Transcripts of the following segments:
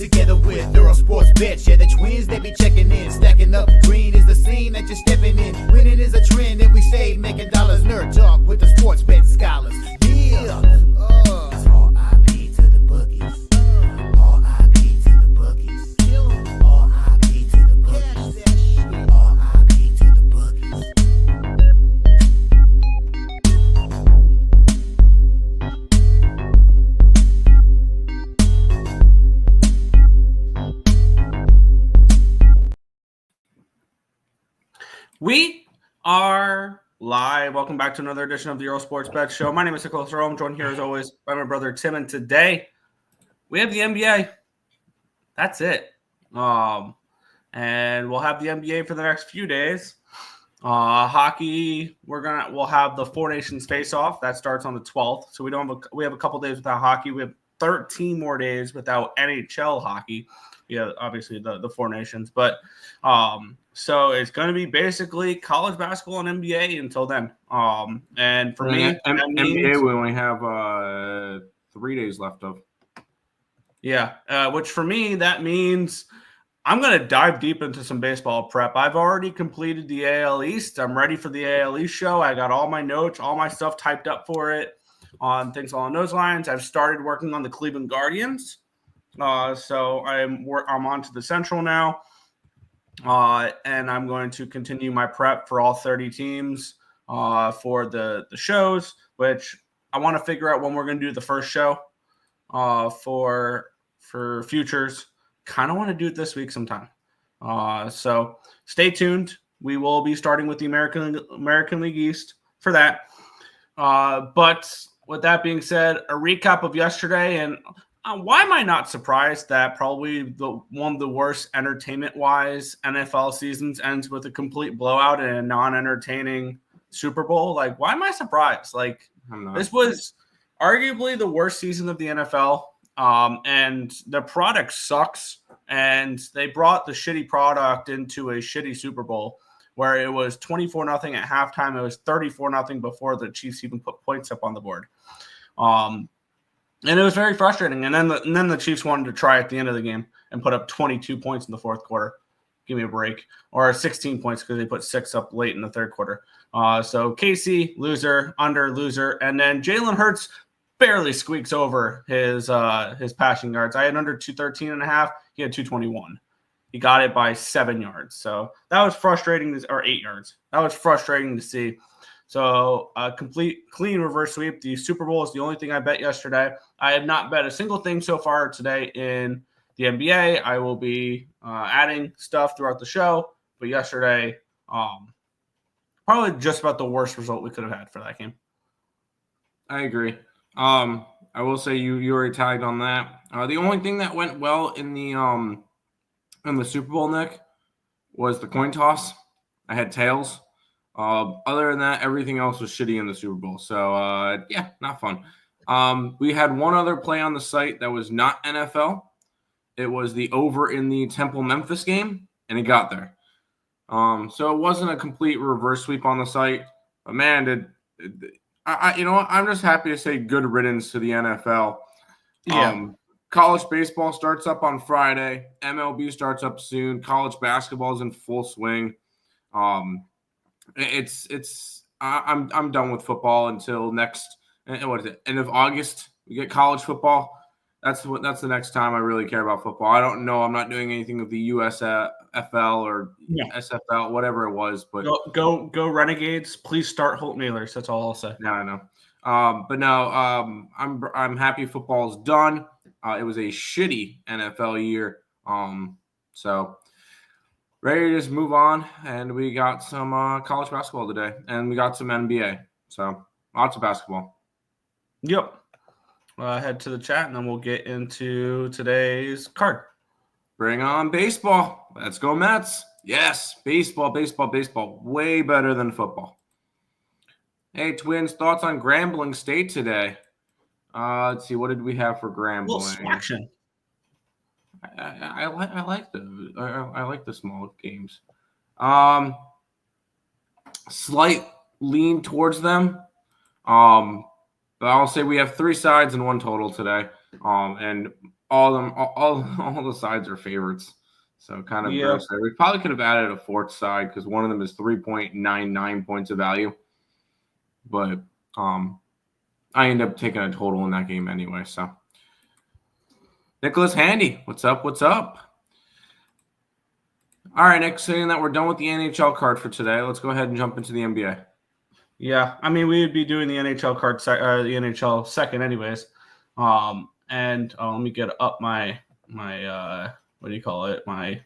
Together with Earle Sports Bets, yeah, the twins, they be checking in. Stacking up, green is the scene that you're stepping in. Winning is a trend, and we stay making dollars. Nerd talk with the sports bet scholars. Yeah, it's R.I.P. to the bookies. R.I.P. to the bookies. R.I.P. to the bookies. R.I.P. to the bookies. We are live. Welcome back to another edition of the Earle Sports Bet Show. My name is Nicholas Earle. I'm joined here as always by my brother Tim, and today we have the NBA. That's it. And we'll have the NBA for the next few days. Hockey, we'll have the Four Nations face-off that starts on the 12th. So we have a couple days without hockey. We have 13 more days without NHL hockey. Yeah, obviously the Four Nations, but so it's going to be basically college basketball and NBA until then. And for me, NBA, we only have 3 days left of. Yeah, which for me, that means I'm going to dive deep into some baseball prep. I've already completed the AL East. I'm ready for the AL East show. I got all my notes, all my stuff typed up for it on things along those lines. I've started working on the Cleveland Guardians. So I'm on to the Central now. And I'm going to continue my prep for all 30 teams for the shows, which I want to figure out when we're going to do the first show for futures. Kind of want to do it this week sometime. So stay tuned. We will be starting with the American League East for that. But with that being said, a recap of yesterday, and why am I not surprised that probably one of the worst entertainment-wise NFL seasons ends with a complete blowout and a non-entertaining Super Bowl? Like, why am I surprised? Like, this was arguably the worst season of the NFL, and the product sucks, and they brought the shitty product into a shitty Super Bowl where it was 24-0 at halftime. It was 34-0 before the Chiefs even put points up on the board. And it was very frustrating. And then the Chiefs wanted to try at the end of the game and put up 22 points in the fourth quarter. Give me a break. Or 16 points because they put 6 up late in the third quarter. So Casey, loser, under, loser. And then Jalen Hurts barely squeaks over his passing yards. I had under 213.5. He had 221. He got it by 7 yards. So that was frustrating. Or 8 yards. That was frustrating to see. So a complete clean reverse sweep. The Super Bowl is the only thing I bet yesterday. I have not bet a single thing so far today in the NBA. I will be adding stuff throughout the show. But yesterday, probably just about the worst result we could have had for that game. I agree. I will say you already tagged on that. The only thing that went well in the Super Bowl, Nick, was the coin toss. I had tails. Other than that, everything else was shitty in the Super Bowl. So, yeah, not fun. We had one other play on the site that was not NFL. It was the over in the Temple-Memphis game, and it got there. So it wasn't a complete reverse sweep on the site. But, man, I'm just happy to say good riddance to the NFL. Yeah. College baseball starts up on Friday. MLB starts up soon. College basketball is in full swing. I'm done with football until next, what is it, end of August. We get college football. That's the next time I really care about football. I don't know. I'm not doing anything with the USFL or SFL, whatever it was. But go Renegades! Please start Holt Nailers. That's all I'll say. Yeah, I know. But no, I'm happy football's done. It was a shitty NFL year. So. Ready to just move on, and we got some college basketball today, and we got some NBA. So, lots of basketball. Yep. Head to the chat, and then we'll get into today's card. Bring on baseball. Let's go Mets. Yes, baseball. Way better than football. Hey, Twins, thoughts on Grambling State today? Let's see. What did we have for Grambling? Action. I like the small games. Slight lean towards them. But I'll say we have 3 sides and 1 total today. And all of them, all the sides are favorites. So kind of gross there. We probably could have added a fourth side because one of them is 3.99 points of value. But I end up taking a total in that game anyway. So Nicholas Handy, what's up? What's up? All right, Nick, saying that we're done with the NHL card for today, let's go ahead and jump into the NBA. Yeah, I mean, we would be doing the NHL card, the NHL second, anyways. And let me get up my what do you call it? My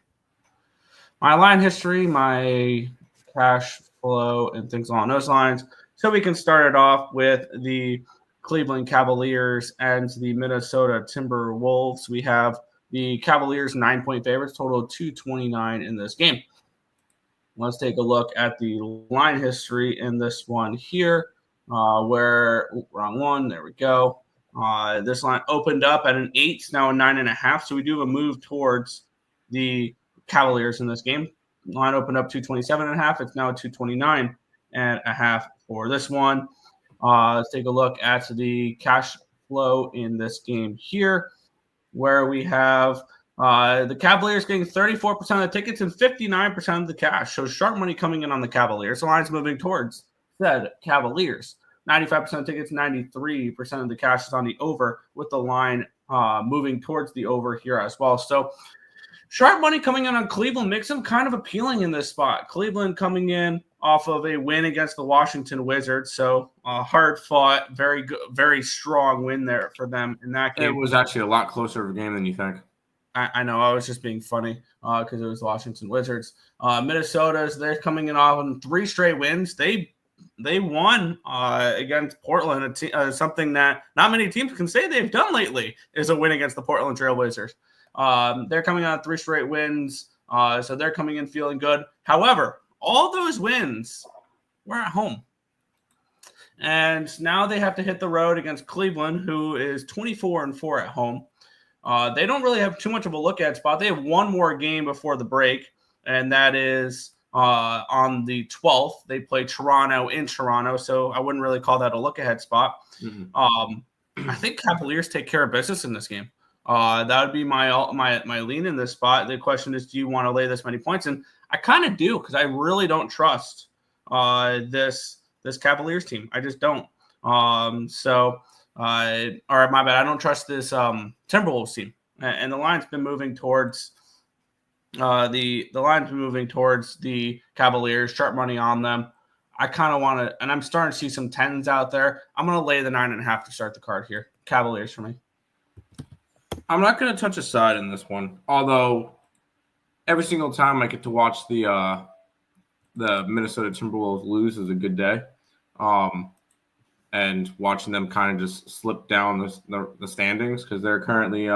line history, my cash flow, and things along those lines. So we can start it off with the Cleveland Cavaliers and the Minnesota Timberwolves. We have the Cavaliers 9-point favorites, total of 229 in this game. Let's take a look at the line history in this one here, where wrong one. There we go. This line opened up at an 8, now a 9.5. So we do have a move towards the Cavaliers in this game. Line opened up 227.5. It's now a 229.5 for this one. Let's take a look at the cash flow in this game here, where we have the Cavaliers getting 34% of the tickets and 59% of the cash. So sharp money coming in on the Cavaliers. The line's moving towards said Cavaliers. 95% of tickets, 93% of the cash is on the over, with the line moving towards the over here as well. So sharp money coming in on Cleveland makes them kind of appealing in this spot. Cleveland coming in off of a win against the Washington Wizards. So hard fought, very good, very strong win there for them in that game. It was actually a lot closer of a game than you think. I know. I was just being funny because it was Washington Wizards. Minnesota's, they're coming in off on 3 straight wins. They won against Portland, something that not many teams can say they've done lately, is a win against the Portland Trail Blazers. They're coming on 3 straight wins, so they're coming in feeling good. However, all those wins were at home. And now they have to hit the road against Cleveland, who is 24-4 at home. They don't really have too much of a look-at spot. They have one more game before the break, and that is on the 12th. They play Toronto in Toronto, so I wouldn't really call that a look-ahead spot. Mm-hmm. I think Cavaliers take care of business in this game. That would be my lean in this spot. The question is, do you want to lay this many points? And I kind of do, because I really don't trust this Cavaliers team. I just don't. All right, my bad. I don't trust this Timberwolves team, and the line's been moving towards the line's been moving towards the Cavaliers. Sharp money on them. I kind of want to, and I'm starting to see some 10s out there. I'm going to lay the 9.5 to start the card here. Cavaliers for me. I'm not going to touch a side in this one, although every single time I get to watch the Minnesota Timberwolves lose is a good day. And watching them kind of just slip down the standings, because they're currently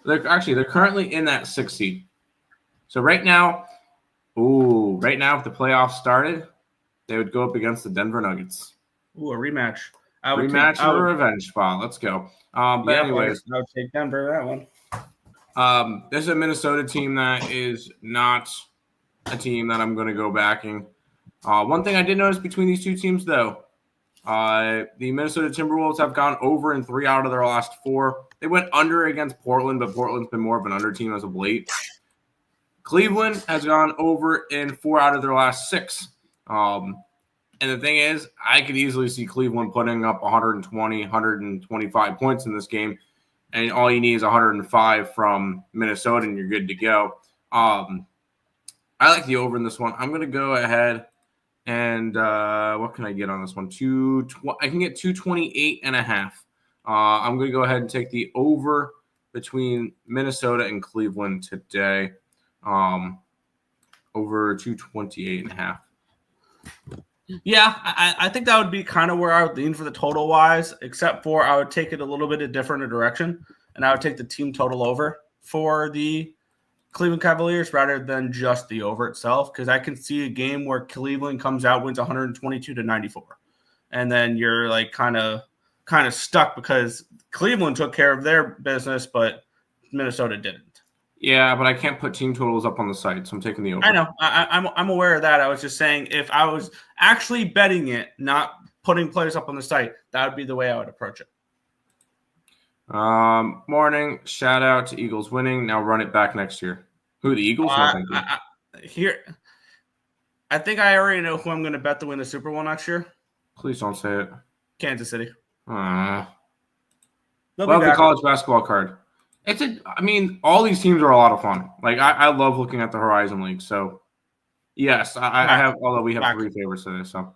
they're currently in that 6th seed. So right now, if the playoffs started, they would go up against the Denver Nuggets. Ooh, a rematch. Rematch or revenge spot. Let's go. Anyways, I would take Denver that one. This is a Minnesota team that is not a team that I'm going to go backing. One thing I did notice between these two teams, though, the Minnesota Timberwolves have gone over in 3 out of their last 4. They went under against Portland, but Portland's been more of an under team as of late. Cleveland has gone over in 4 out of their last 6. And the thing is, I could easily see Cleveland putting up 120, 125 points in this game. And all you need is 105 from Minnesota, and you're good to go. I like the over in this one. I'm going to go ahead and what can I get on this one? I can get 228.5. I'm going to go ahead and take the over between Minnesota and Cleveland today. Over 228.5. Yeah, I think that would be kind of where I would lean for the total wise, except for I would take it a little bit a different direction, and I would take the team total over for the Cleveland Cavaliers rather than just the over itself, because I can see a game where Cleveland comes out, wins 122-94, and then you're like kind of stuck because Cleveland took care of their business, but Minnesota didn't. Yeah, but I can't put team totals up on the site, so I'm taking the over. I know. I'm aware of that. I was just saying if I was actually betting it, not putting players up on the site, that would be the way I would approach it. Morning. Shout out to Eagles winning. Now run it back next year. Who, the Eagles? No, thank you. I think I already know who I'm going to bet to win the Super Bowl next year. Please don't say it. Kansas City. Love the college basketball card. All these teams are a lot of fun. Like I love looking at the Horizon League. So yes, I have. Although we have 3 favorites today, so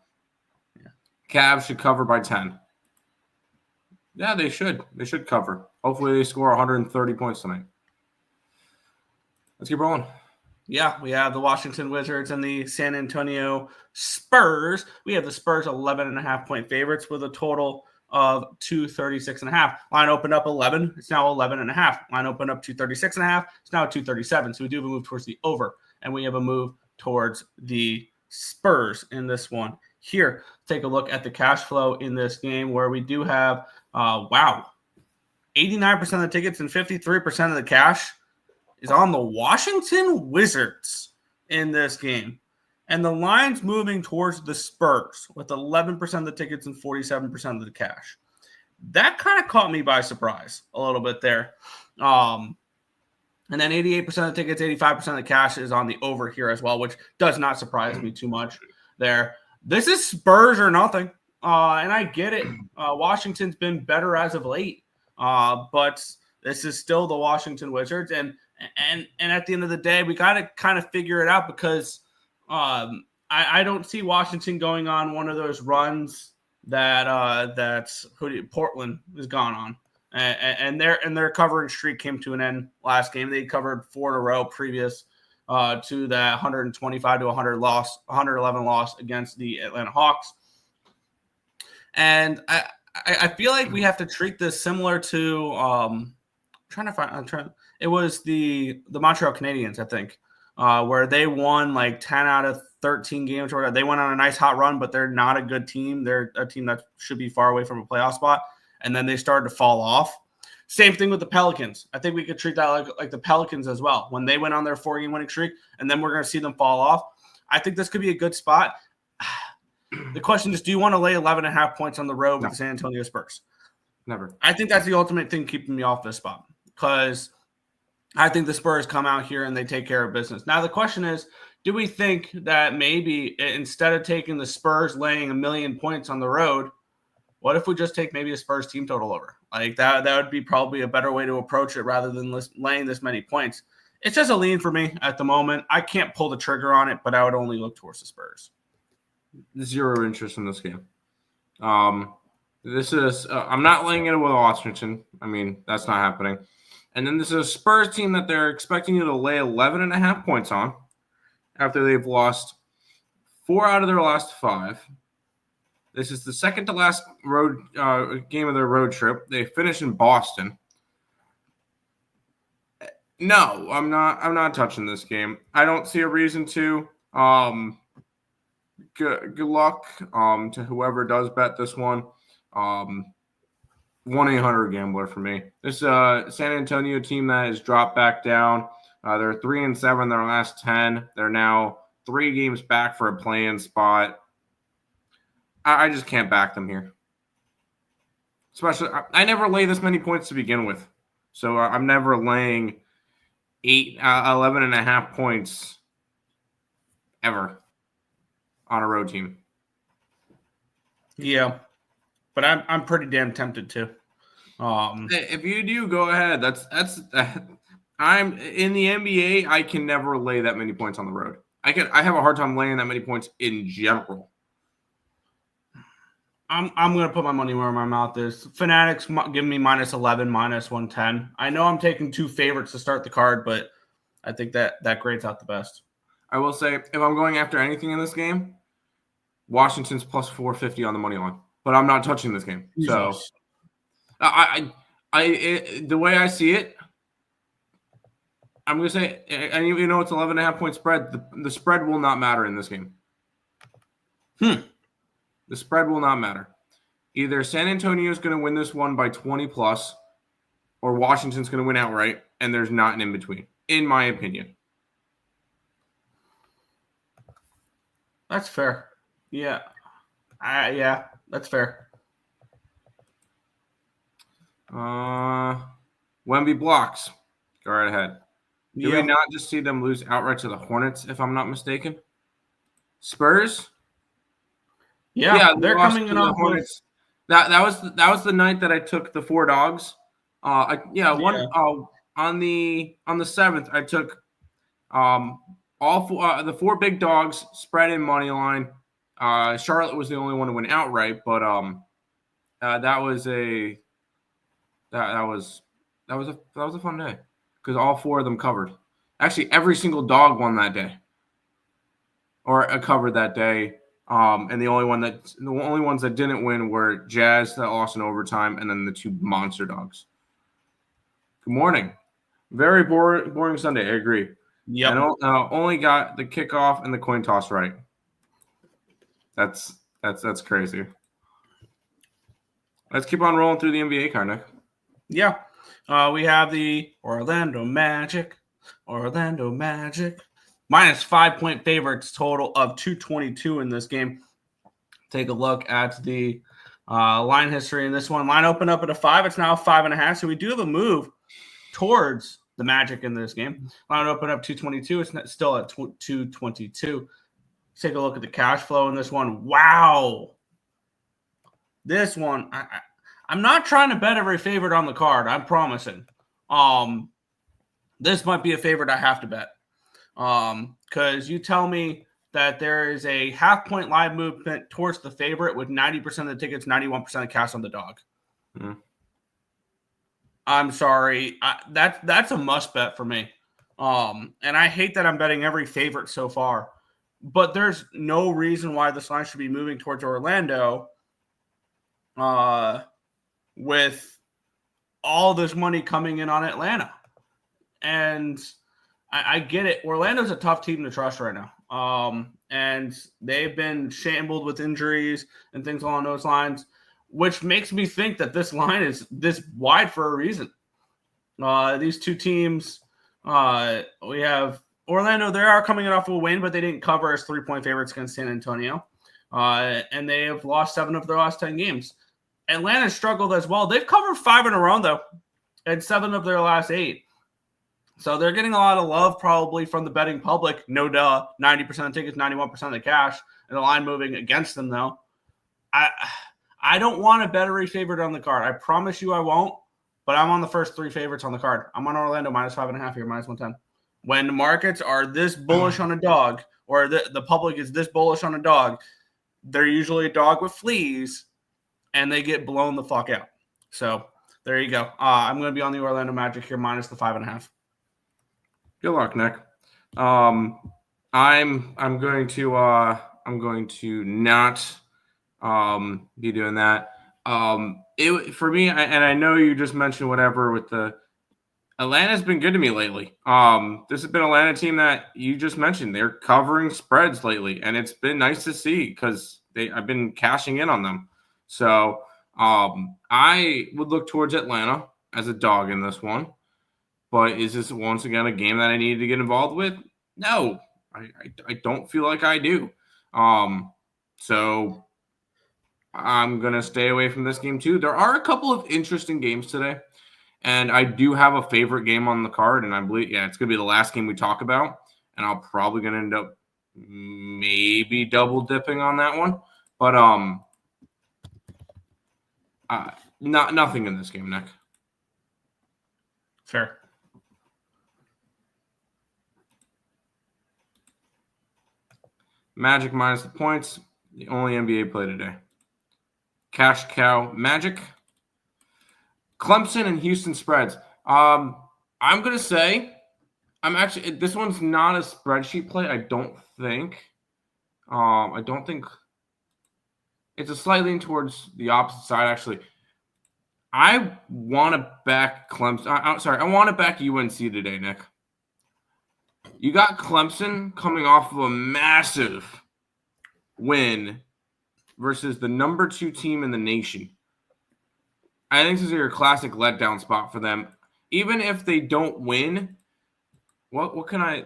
Cavs should cover by 10. Yeah, they should. They should cover. Hopefully, they score 130 points tonight. Let's keep rolling. Yeah, we have the Washington Wizards and the San Antonio Spurs. We have the Spurs 11.5-point favorites with a total of 236.5. Line opened up 11. It's now 11.5. Line opened up 236.5. It's now 237. So we do have a move towards the over, and we have a move towards the Spurs in this one. Here, take a look at the cash flow in this game where we do have, 89% of the tickets and 53% of the cash is on the Washington Wizards in this game. And the line's moving towards the Spurs with 11% of the tickets and 47% of the cash. That kind of caught me by surprise a little bit there. And then 88% of the tickets, 85% of the cash is on the over here as well, which does not surprise me too much there. This is Spurs or nothing. And I get it. Washington's been better as of late. But this is still the Washington Wizards. And at the end of the day, we got to kind of figure it out because I don't see Washington going on one of those runs that Portland has gone on. And their covering streak came to an end last game. They covered 4 in a row previous to that 125 to 111 loss against the Atlanta Hawks. And I feel like we have to treat this similar to it was the Montreal Canadiens, I think, where they won like 10 out of 13 games. Or they went on a nice hot run, but they're not a good team. They're a team that should be far away from a playoff spot. And then they started to fall off. Same thing with the Pelicans. I think we could treat that like the Pelicans as well. When they went on their 4-game winning streak, and then we're going to see them fall off. I think this could be a good spot. The question is, do you want to lay 11.5 points on the road with the San Antonio Spurs? Never. I think that's the ultimate thing keeping me off this spot because I think the Spurs come out here and they take care of business. Now, the question is, do we think that maybe instead of taking the Spurs laying 1 million points on the road, what if we just take maybe a Spurs team total over? Like that would be probably a better way to approach it rather than laying this many points. It's just a lean for me at the moment. I can't pull the trigger on it, but I would only look towards the Spurs. 0 interest in this game. This is I'm not laying it with Washington. That's not happening. And then this is a Spurs team that they're expecting you to lay 11.5 points on after they've lost 4 out of their last 5. This is the second to last road game of their road trip. They finish in Boston. No, I'm not touching this game. I don't see a reason to. Good luck to whoever does bet this one. 1-800-GAMBLER for me. This is a San Antonio team that has dropped back down. They're 3-7 their last 10. They're now 3 games back for a play-in spot. I just can't back them here. Especially, I never lay this many points to begin with. So I'm never laying 11.5 points ever on a road team. Yeah, but I'm pretty damn tempted to. If you do, go ahead. That's I'm in the NBA. I can never lay that many points on the road. I have a hard time laying that many points in general. I'm going to put my money where my mouth is. Fanatics give me -11, -110. I know I'm taking 2 favorites to start the card, but I think that grades out the best. I will say, if I'm going after anything in this game, Washington's +450 on the money line. But I'm not touching this game. Jesus. So the way I see it, I'm going to say, and you know it's 11.5 point spread. The spread will not matter in this game. The spread will not matter. Either San Antonio is going to win this one by 20+, or Washington's going to win outright, and there's not an in-between, in my opinion. That's fair. Yeah. Yeah, that's fair. Wemby blocks. Go right ahead. Did we Yeah. not just see them lose outright to the Hornets, if I'm not mistaken? Spurs? Yeah, They they're lost coming to in the off of Hornets. That was the night that I took the 4 dogs. On the 7th I took all 4 the 4 big dogs spread in money line. Charlotte was the only one to win outright, but that was a fun day because all 4 of them covered. Actually, every single dog won that day, or covered that day. And the only ones that didn't win were Jazz that lost in overtime, and then the 2 monster dogs. Good morning. Very boring Sunday. I agree. Yep. And only got the kickoff and the coin toss right. That's crazy. Let's keep on rolling through the NBA card, Nick. Yeah. We have the Orlando Magic. Minus 5-point favorites, total of 222 in this game. Take a look at the line history in this one. Line opened up at a 5. It's now 5.5. So we do have a move towards the Magic in this game. Line opened up 222. It's still at 222. Take a look at the cash flow in this one. Wow. This one, I'm not trying to bet every favorite on the card. I'm promising. This might be a favorite I have to bet. Because you tell me that there is a half-point live movement towards the favorite with 90% of the tickets, 91% of cash on the dog. Mm-hmm. I'm sorry. That's a must bet for me. And I hate that I'm betting every favorite so far. But there's no reason why this line should be moving towards Orlando with all this money coming in on Atlanta. And I get it. Orlando's a tough team to trust right now. And they've been shambled with injuries and things along those lines, which makes me think that this line is this wide for a reason. These 2 teams, we have Orlando, they are coming off a win, but they didn't cover as 3-point favorites against San Antonio. And they have lost 7 of their last 10 games. Atlanta struggled as well. They've covered 5 in a row, though, and 7 of their last 8. So they're getting a lot of love probably from the betting public. No duh. 90% of tickets, 91% of the cash, and the line moving against them, though. I don't want to bet every favorite on the card. I promise you I won't, but I'm on the first 3 favorites on the card. I'm on Orlando minus 5.5 here, minus 110. When the markets are this bullish on a dog, or the public is this bullish on a dog, they're usually a dog with fleas, and they get blown the fuck out. So there you go. I'm going to be on the Orlando Magic here, minus the 5.5. Good luck, Nick. I'm going to not be doing that. For me, and I know you just mentioned whatever with the Atlanta's been good to me lately. This has been an Atlanta team that you just mentioned. They're covering spreads lately, and it's been nice to see because I've been cashing in on them. So I would look towards Atlanta as a dog in this one. But is this once again a game that I need to get involved with? No, I don't feel like I do. So I'm going to stay away from this game too. There are a couple of interesting games today, and I do have a favorite game on the card, and I believe, it's going to be the last game we talk about, and I'm probably going to end up maybe double dipping on that one. But nothing in this game, Nick. Fair. Magic minus the points. The only NBA play today. Cash cow Magic. Clemson and Houston spreads. I'm going to say this one's not a spreadsheet play, I don't think. I don't think it's a slight lean towards the opposite side, actually. I want to back Clemson. I want to back UNC today, Nick. You got Clemson coming off of a massive win versus the number 2 team in the nation. I think this is your classic letdown spot for them. Even if they don't win, what can I?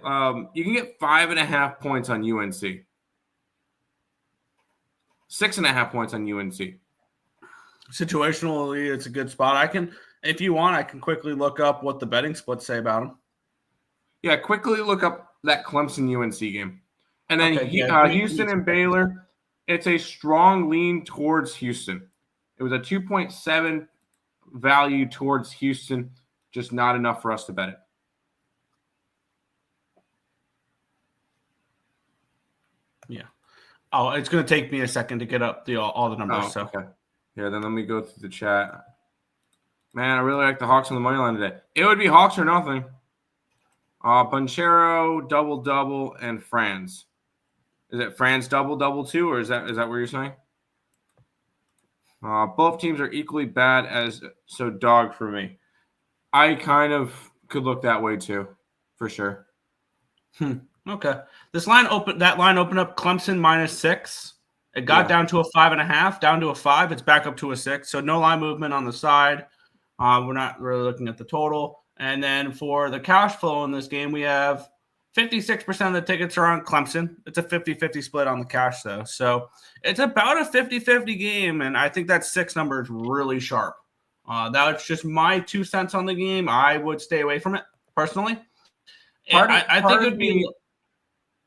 You can get 5.5 points on UNC. 6.5 points on UNC. Situationally, it's a good spot. If you want, I can quickly look up what the betting splits say about them. Yeah, quickly look up that Clemson UNC game. And then Okay, yeah, Houston and Baylor, it's a strong lean towards Houston. It was a 2.7 value towards Houston, just not enough for us to bet it. Yeah. Oh, it's going to take me a second to get up all the numbers. So okay. Yeah, then let me go through the chat. Man, I really like the Hawks on the money line today. It would be Hawks or nothing. Banchero, double, and Franz. Is it Franz double too, or is that what you're saying? Both teams are equally bad so dog for me. I kind of could look that way too, for sure. Okay. That line opened up Clemson -6. It got down to a 5.5, down to a 5. It's back up to a 6. So no line movement on the side. We're not really looking at the total. And then for the cash flow in this game, we have 56% of the tickets are on Clemson. It's a 50-50 split on the cash, though. So it's about a 50-50 game, and I think that 6 number is really sharp. That's just my 2 cents on the game. I would stay away from it, personally. I think it would be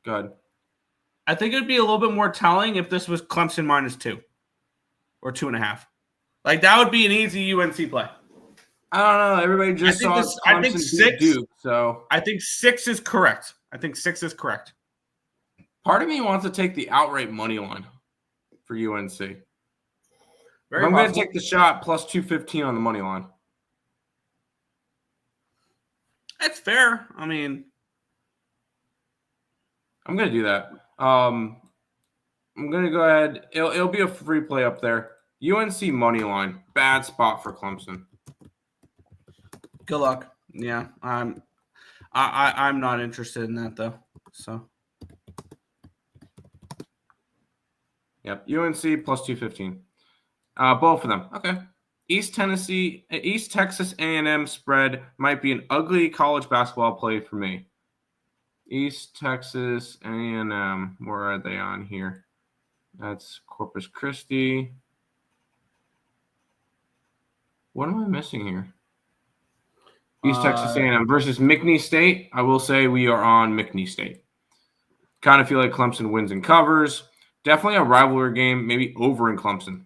good. I think it would be a little bit more telling if this was Clemson -2 or 2.5. Like, that would be an easy UNC play. I don't know. Everybody just saw Clemson I think 6. Duke, so I think 6 is correct. Part of me wants to take the outright money line for UNC. I'm going to take the shot plus 215 on the money line. That's fair. I mean, I'm going to do that. I'm going to go ahead. It'll be a free play up there. UNC money line. Bad spot for Clemson. Good luck. Yeah, I'm not interested in that though. So, yep, UNC plus 215. Both of them. Okay. East Texas A&M spread might be an ugly college basketball play for me. East Texas A&M. Where are they on here? That's Corpus Christi. What am I missing here? East Texas A&M versus McNeese State. I will say we are on McNeese State. Kind of feel like Clemson wins and covers. Definitely a rivalry game, maybe over in Clemson.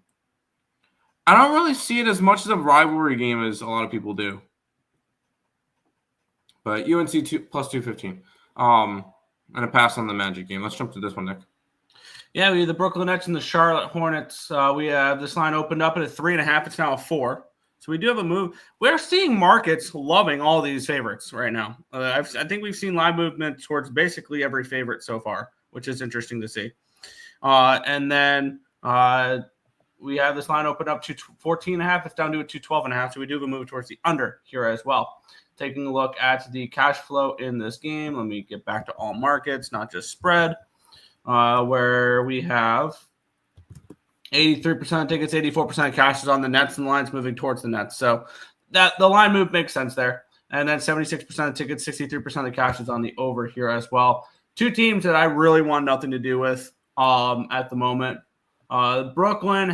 I don't really see it as much as a rivalry game as a lot of people do. But UNC plus 215. And a pass on the Magic game. Let's jump to this one, Nick. Yeah, we have the Brooklyn Nets and the Charlotte Hornets. We have this line opened up at a 3.5. It's now a 4. So we do have a move. We're seeing markets loving all these favorites right now. I think we've seen line movement towards basically every favorite so far, which is interesting to see. And then we have this line open up to 14.5. It's down to a 12.5. So we do have a move towards the under here as well. Taking a look at the cash flow in this game. Let me get back to all markets, not just spread, where we have 83% of tickets, 84% of cash is on the Nets, and the line's moving towards the Nets. So that the line move makes sense there. And then 76% of tickets, 63% of the cash is on the over here as well. 2 teams that I really want nothing to do with at the moment. Brooklyn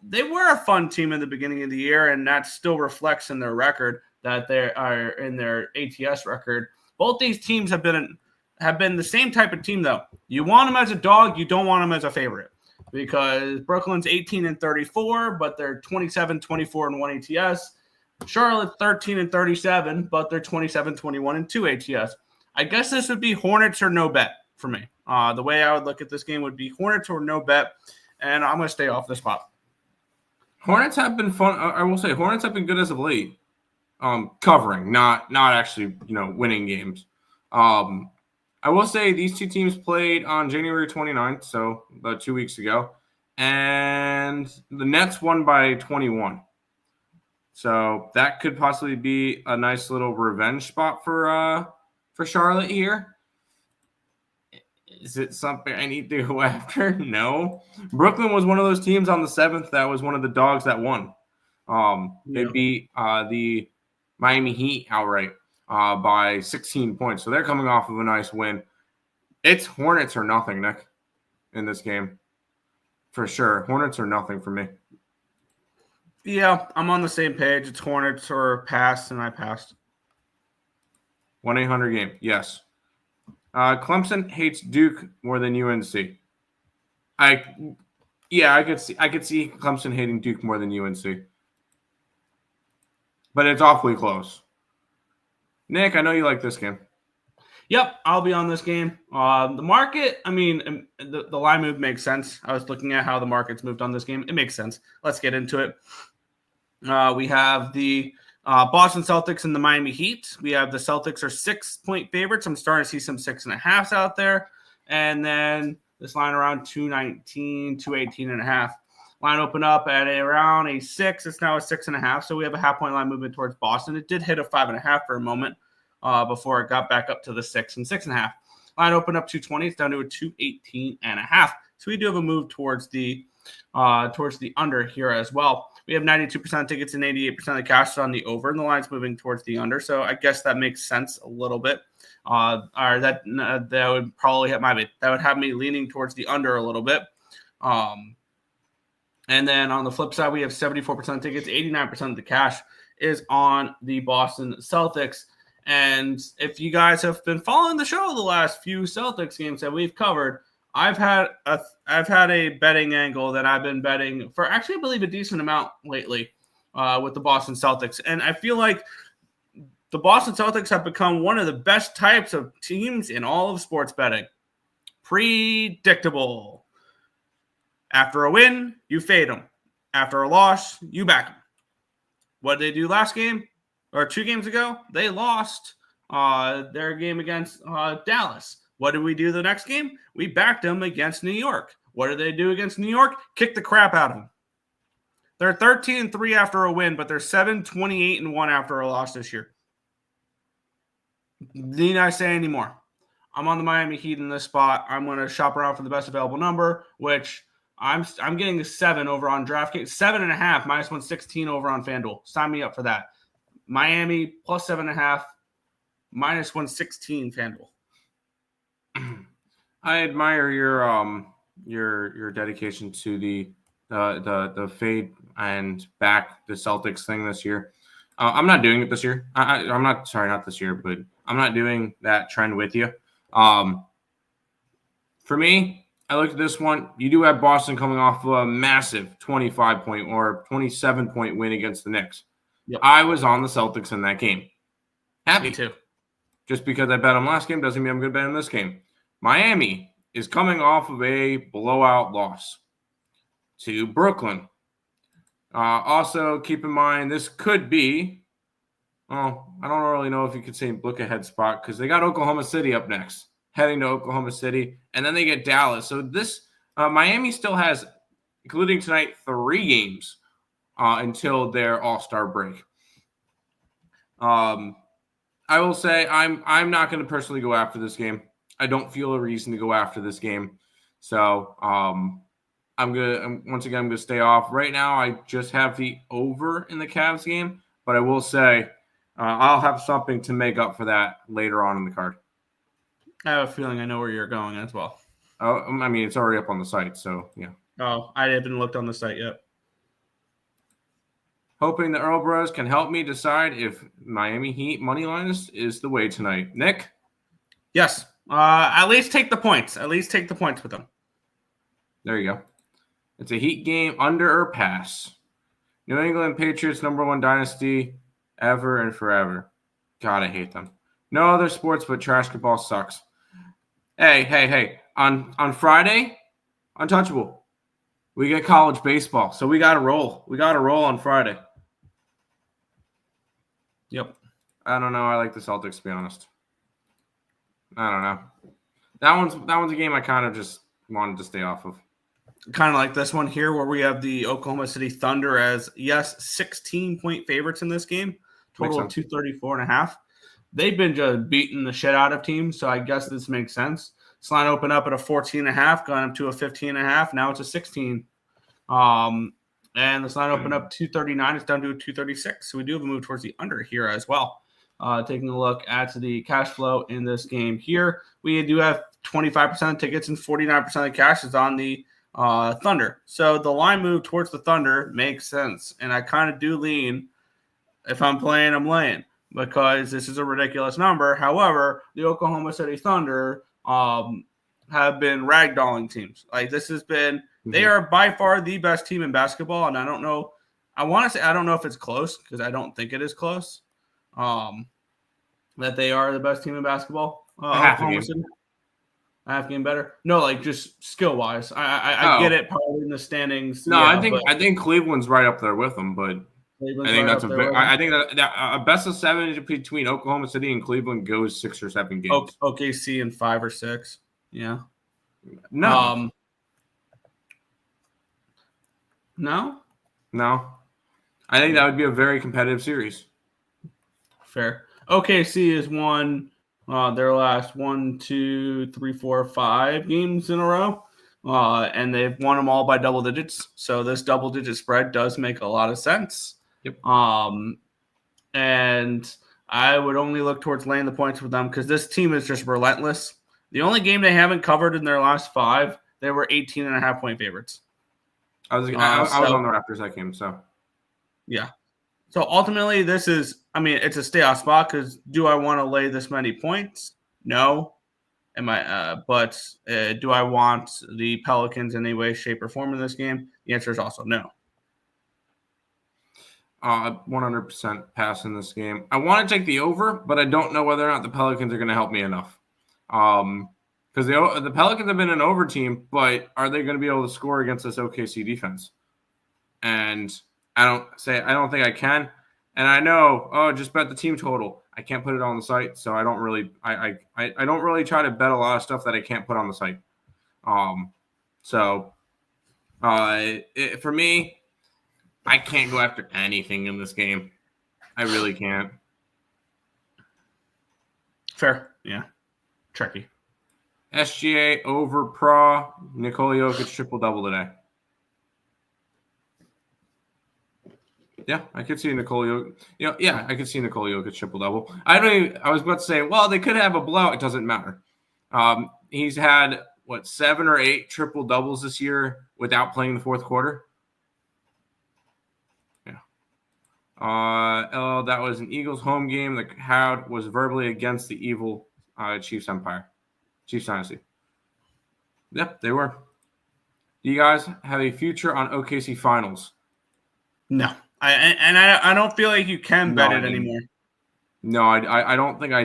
they were a fun team in the beginning of the year, and that still reflects in their record that they are in their ATS record. Both these teams have been the same type of team, though. You want them as a dog, you don't want them as a favorite. Because Brooklyn's 18-34, but they're 27-24 in 1 ATS. Charlotte 13-37, but they're 27-21 in 2 ATS. I guess this would be Hornets or no bet for me. The way I would look at this game would be Hornets or no bet, and I'm going to stay off the spot. Hornets have been fun. I will say Hornets have been good as of late, covering, not actually winning games. I will say these 2 teams played on January 29th, so about 2 weeks ago, and the Nets won by 21. So that could possibly be a nice little revenge spot for Charlotte here. Is it something I need to go after? No. Brooklyn was one of those teams on the 7th that was one of the dogs that won. They beat the Miami Heat outright. By 16 points. So they're coming off of a nice win. It's Hornets or nothing, Nick, in this game. For sure. Hornets or nothing for me. Yeah, I'm on the same page. It's Hornets or pass, and I passed. 1-800-GAME. Yes. Clemson hates Duke more than UNC. I could see Clemson hating Duke more than UNC. But it's awfully close. Nick, I know you like this game. Yep, I'll be on this game. The market, I mean, the line move makes sense. I was looking at how the market's moved on this game. It makes sense. Let's get into it. We have the Boston Celtics and the Miami Heat. We have the Celtics are 6-point favorites. I'm starting to see some 6.5s out there. And then this line around 219, 218.5. Line open up at around a 6. It's now a 6.5. So we have a half-point line movement towards Boston. It did hit a 5.5 for a moment before it got back up to the 6 and 6.5. Line open up 220. It's down to a 218.5. So we do have a move towards the under here as well. We have 92% tickets and 88% of the cash on the over, and the line's moving towards the under. So I guess that makes sense a little bit. Or that would probably have me leaning towards the under a little bit. And then on the flip side, we have 74% tickets, 89% of the cash is on the Boston Celtics. And if you guys have been following the show the last few Celtics games that we've covered, I've had a betting angle that I've been betting for actually I believe a decent amount lately with the Boston Celtics. And I feel like the Boston Celtics have become one of the best types of teams in all of sports betting. Predictable. After a win, you fade them. After a loss, you back them. What did they do last game or 2 games ago? They lost their game against Dallas. What did we do the next game? We backed them against New York. What did they do against New York? Kick the crap out of them. They're 13-3 after a win, but they're 7-28-1 after a loss this year. Need I say any more? I'm on the Miami Heat in this spot. I'm going to shop around for the best available number, which I'm getting a 7 over on DraftKings. 7.5 minus 116 over on FanDuel. Sign me up for that. Miami plus 7.5 minus 116 FanDuel. I admire your dedication to the fade and back the Celtics thing this year. I'm not doing it this year. I'm not this year, but I'm not doing that trend with you. For me, I looked at this one. You do have Boston coming off of a massive 25-point or 27-point win against the Knicks. Yep. I was on the Celtics in that game. Happy. Me too. Just because I bet them last game doesn't mean I'm going to bet them this game. Miami is coming off of a blowout loss to Brooklyn. Also, keep in mind, this could be, I don't really know if you could say look ahead spot because they got Oklahoma City up next, heading to Oklahoma City, and then they get Dallas. So this Miami still has, including tonight, 3 games until their All-Star break. I will say I'm not going to personally go after this game. I don't feel a reason to go after this game. So I'm going to stay off. Right now, I just have the over in the Cavs game, but I will say I'll have something to make up for that later on in the card. I have a feeling I know where you're going as well. Oh, I mean, it's already up on the site, so yeah. Oh, I haven't looked on the site yet. Hoping the Earle Bros can help me decide if Miami Heat money line is the way tonight. Nick? Yes. At least take the points. At least take the points with them. There you go. It's a Heat game, under or pass. New England Patriots, #1 dynasty ever and forever. God, I hate them. No other sports but trash football sucks. Hey. On Friday, untouchable. We get college baseball, so we got to roll. We got to roll on Friday. Yep. I don't know. I like the Celtics, to be honest. I don't know. That one's a game I kind of just wanted to stay off of. Kind of like this one here where we have the Oklahoma City Thunder as, 16-point favorites in this game. Total of 234.5. They've been just beating the shit out of teams, so I guess this makes sense. This line opened up at a 14.5, gone up to a 15.5. Now it's a 16. And this line opened up 239. It's down to a 236. So we do have a move towards the under here as well. Taking a look at the cash flow in this game here, we do have 25% of tickets and 49% of cash is on the Thunder. So the line move towards the Thunder makes sense. And I kind of do lean, if I'm playing, I'm laying, because this is a ridiculous number. However, the Oklahoma City Thunder have been ragdolling teams. Like, this has been, they are by far the best team in basketball. And I don't know, I want to say, I don't know if it's close, because I don't think it is close, that they are the best team in basketball. Oklahoma City. A half game better? No, like just skill wise. I get it probably in the standings. No, yeah, I think Cleveland's right up there with them, but I think that's I think that a best of 7 between Oklahoma City and Cleveland goes 6 or 7 games. OKC in 5 or 6. Yeah. No. No. I think that would be a very competitive series. Fair. OKC has won their last 1, 2, 3, 4, 5 games in a row, and they've won them all by double digits. So this double-digit spread does make a lot of sense. Yep. And I would only look towards laying the points with them because this team is just relentless. The only game they haven't covered in their last 5, they were 18.5-point favorites. I was on the Raptors that game, so. Yeah. So ultimately, this is, I mean, it's a stay off spot because do I want to lay this many points? No. But do I want the Pelicans in any way, shape, or form in this game? The answer is also no. 100% pass in this game. I want to take the over, but I don't know whether or not the Pelicans are going to help me enough. Because the Pelicans have been an over team, but are they going to be able to score against this OKC defense? And I don't think I can. And I know, just bet the team total. I can't put it on the site, so I don't really try to bet a lot of stuff that I can't put on the site. For me, I can't go after anything in this game. I really can't. Fair. Yeah. Tricky. SGA over Pra. Nikola Jokic triple-double today. Yeah, I could see Nikola Jokic. I could see Nikola Jokic triple-double. I was about to say, well, they could have a blowout. It doesn't matter. He's had, 7 or 8 triple-doubles this year without playing the fourth quarter? Yeah. That was an Eagles home game. The crowd was verbally against the evil Chiefs Dynasty. Yep, they were. Do you guys have a future on OKC Finals? No. I don't feel like you can bet it anymore. No, I don't think I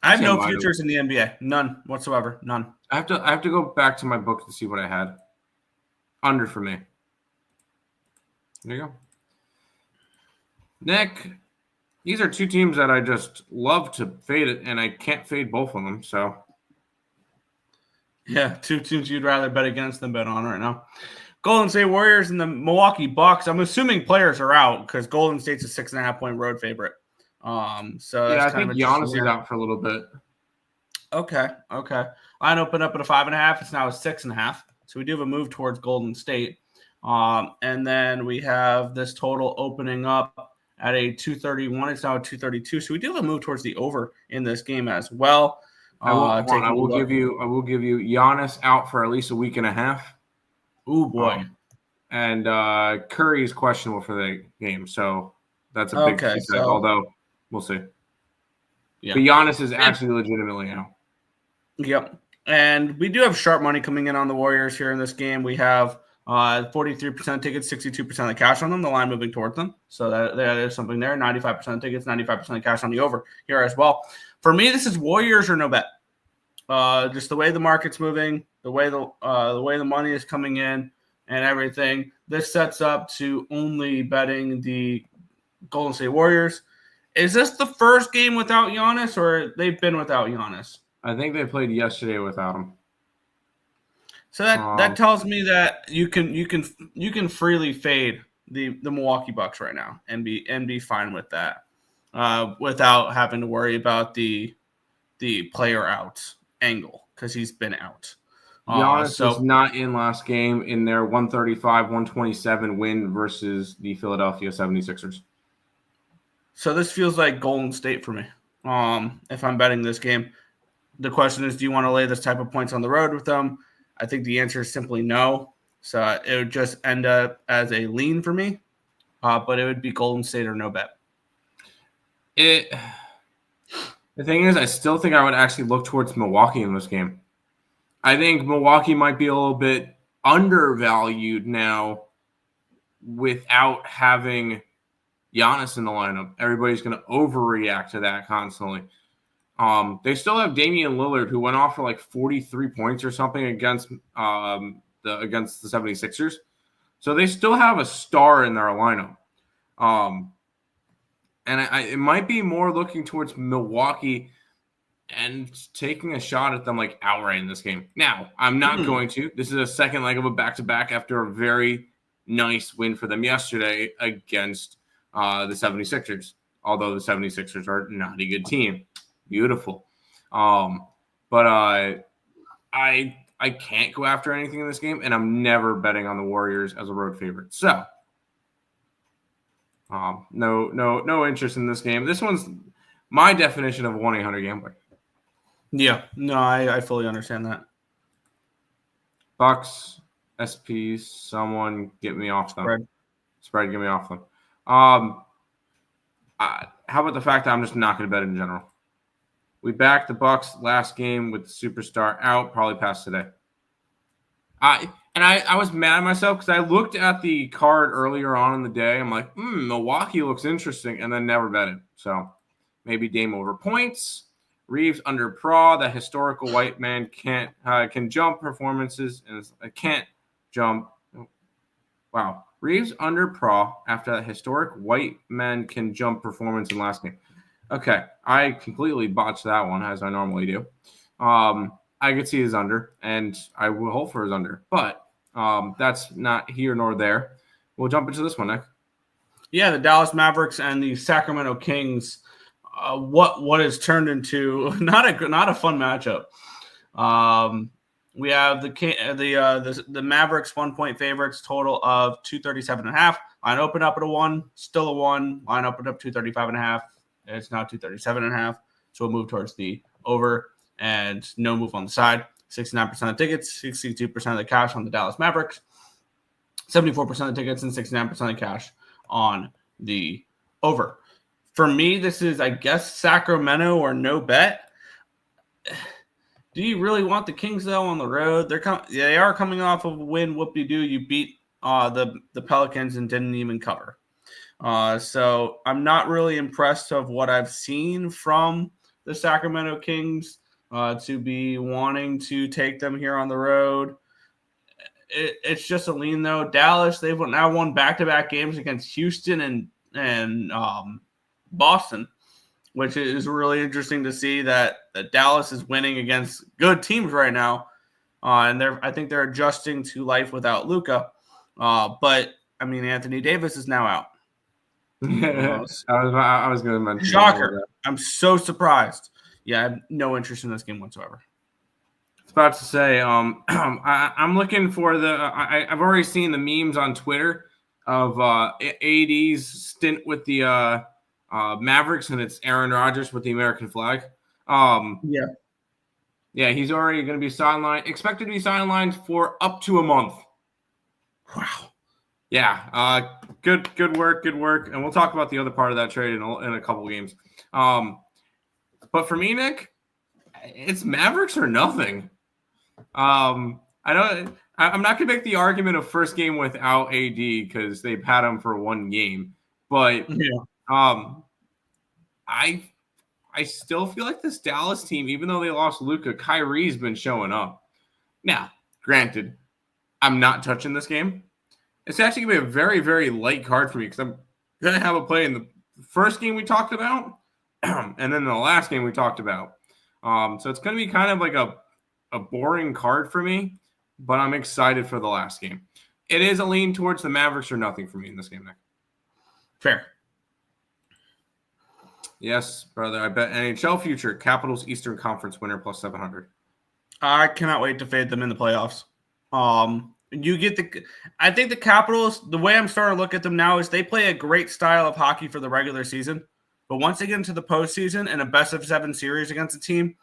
have no futures in the NBA. None whatsoever. None. I have to go back to my book to see what I had. Under for me. There you go. Nick, these are 2 teams that I just love to fade it, and I can't fade both of them. So, yeah, 2 teams you'd rather bet against than bet on right now. Golden State Warriors and the Milwaukee Bucks. I'm assuming players are out because Golden State's a 6.5-point road favorite. So yeah, I think Giannis is out for a little bit. Okay. Line opened up at a 5.5. It's now a 6.5. So we do have a move towards Golden State. And then we have this total opening up at a 231. It's now a 232. So we do have a move towards the over in this game as well. I will give you Giannis out for at least a week and a half. Oh boy. And Curry is questionable for the game, so that's a big piece. Although we'll see. Yeah. But Giannis is actually legitimately out. Yep. And we do have sharp money coming in on the Warriors here in this game. We have 43% tickets, 62% of the cash on them, the line moving towards them. So that is something there. 95% tickets, 95% cash on the over here as well. For me, this is Warriors or no bet. Just the way the market's moving, the way the money is coming in and everything. This sets up to only betting the Golden State Warriors. Is this the first game without Giannis, or they've been without Giannis? I think they played yesterday without him. So that tells me that you can freely fade the Milwaukee Bucks right now and be fine with that, without having to worry about the player out angle because he's been out. Giannis was not in last game in their 135-127 win versus the Philadelphia 76ers. So this feels like Golden State for me. If I'm betting this game, the question is, do you want to lay this type of points on the road with them? I think the answer is simply no. So it would just end up as a lean for me, but it would be Golden State or no bet. The thing is, I still think I would actually look towards Milwaukee in this game. I think Milwaukee might be a little bit undervalued now without having Giannis in the lineup. Everybody's going to overreact to that constantly. They still have Damian Lillard, who went off for like 43 points or something against the 76ers. So they still have a star in their lineup. And it might be more looking towards Milwaukee and taking a shot at them like outright in this game. Now, I'm not going to. This is a second leg of a back-to-back after a very nice win for them yesterday against the 76ers, although the 76ers are not a good team. Beautiful. But I can't go after anything in this game, and I'm never betting on the Warriors as a road favorite. So, no interest in this game. This one's my definition of a 1-800 gambler. Yeah, no, I fully understand that. Bucks, SPs, someone get me off them. Spread, get me off them. How about the fact that I'm just not going to bet in general? We backed the Bucks last game with the superstar out, probably past today. I was mad at myself because I looked at the card earlier on in the day. I'm like, Milwaukee looks interesting, and then never bet it. So maybe Dame over points. Reeves under Pra, the historical white man can jump performances and can't jump. Wow. Reeves under Pra after that historic white man can jump performance in last game. Okay. I completely botched that one as I normally do. I could see his under, and I will hope for his under, but that's not here nor there. We'll jump into this one, Nick. Yeah, the Dallas Mavericks and the Sacramento Kings. What has turned into not a fun matchup. We have the Mavericks 1-point favorites, total of 237.5. Line opened up at a 1, still a 1. Line opened up 235.5. It's now 237.5. So we'll move towards the over and no move on the side. 69% of tickets, 62% of the cash on the Dallas Mavericks, 74% of the tickets, and 69% of the cash on the over. For me, this is, I guess, Sacramento or no bet. Do you really want the Kings, though, on the road? They are coming off of a win. Whoop-de-doo. You beat the Pelicans and didn't even cover. So I'm not really impressed of what I've seen from the Sacramento Kings to be wanting to take them here on the road. It's just a lean, though. Dallas, they've now won back-to-back games against Houston and Boston, which is really interesting to see that Dallas is winning against good teams right now, and I think they're adjusting to life without Luka. But I mean, Anthony Davis is now out. I was going to mention shocker. I'm so surprised. Yeah, I have no interest in this game whatsoever. I was about to say, I'm looking for I've already seen the memes on Twitter of AD's stint with the Mavericks, and it's Aaron Rodgers with the American flag. Yeah, he's already going to be sidelined, expected to be sidelined for up to a month. Wow. Yeah, good work, and we'll talk about the other part of that trade in a couple games. But for me, Nick, it's Mavericks or nothing. I'm not going to make the argument of first game without AD because they've had him for one game, but I still feel like this Dallas team, even though they lost Luka, Kyrie's been showing up. Now, granted, I'm not touching this game. It's actually going to be a very, very light card for me because I'm going to have a play in the first game we talked about and then the last game we talked about. So it's going to be kind of like a boring card for me, but I'm excited for the last game. It is a lean towards the Mavericks or nothing for me in this game, Nick. Fair. Yes, brother. I bet NHL future Capitals Eastern Conference winner plus 700. I cannot wait to fade them in the playoffs. I think the Capitals, the way I'm starting to look at them now is they play a great style of hockey for the regular season. But once they get into the postseason and a best of 7 series against a team,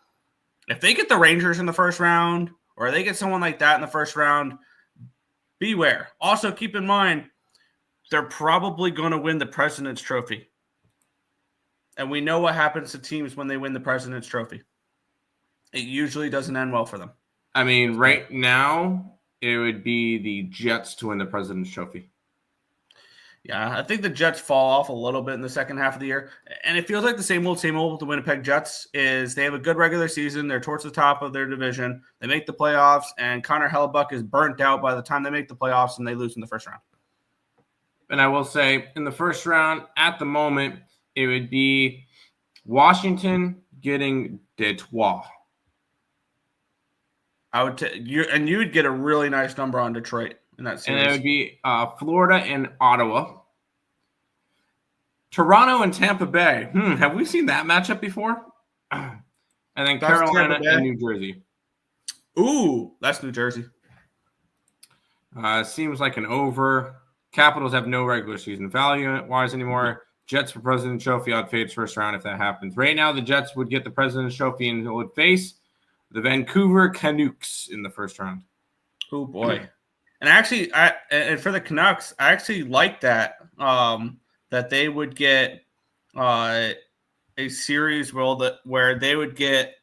if they get the Rangers in the first round or they get someone like that in the first round, beware. Also, keep in mind, they're probably going to win the President's Trophy. And we know what happens to teams when they win the President's Trophy. It usually doesn't end well for them. I mean, right now, it would be the Jets to win the President's Trophy. Yeah, I think the Jets fall off a little bit in the second half of the year. And it feels like the same old with the Winnipeg Jets is they have a good regular season. They're towards the top of their division. They make the playoffs, and Connor Hellebuck is burnt out by the time they make the playoffs, and they lose in the first round. And I will say, in the first round, at the moment, it would be Washington getting Detroit. I would and you would get a really nice number on Detroit in that series. And it would be Florida and Ottawa. Toronto and Tampa Bay. Have we seen that matchup before? And then Carolina and New Jersey. Ooh, that's New Jersey. Seems like an over. Capitals have no regular season value-wise anymore. Jets for President's Trophy, I'd fade first round if that happens. Right now, the Jets would get the President's Trophy and would face the Vancouver Canucks in the first round. Oh, boy. And actually, and for the Canucks, I actually like that, that they would get a series where they would get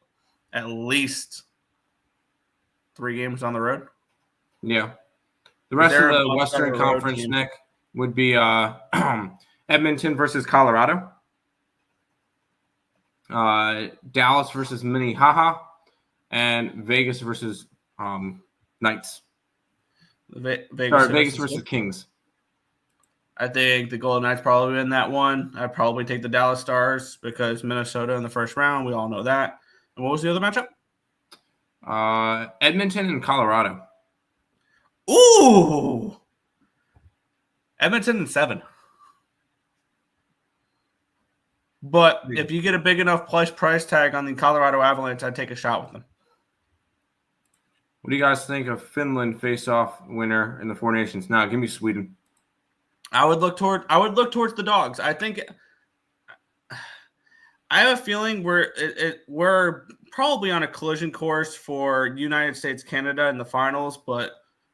at least 3 games on the road. Yeah. The rest of the Western Conference, Nick, would be Edmonton versus Colorado, Dallas versus Minnehaha, and Vegas versus Knights. Vegas versus Kings. I think the Golden Knights probably win that one. I'd probably take the Dallas Stars because Minnesota in the first round. We all know that. And what was the other matchup? Edmonton and Colorado. Ooh! Edmonton and 7. But if you get a big enough price tag on the Colorado Avalanche, I'd take a shot with them. What do you guys think of Finland face-off winner in the Four Nations? Now, give me Sweden. I would look towards the Dogs. I have a feeling we're probably on a collision course for United States Canada in the finals, but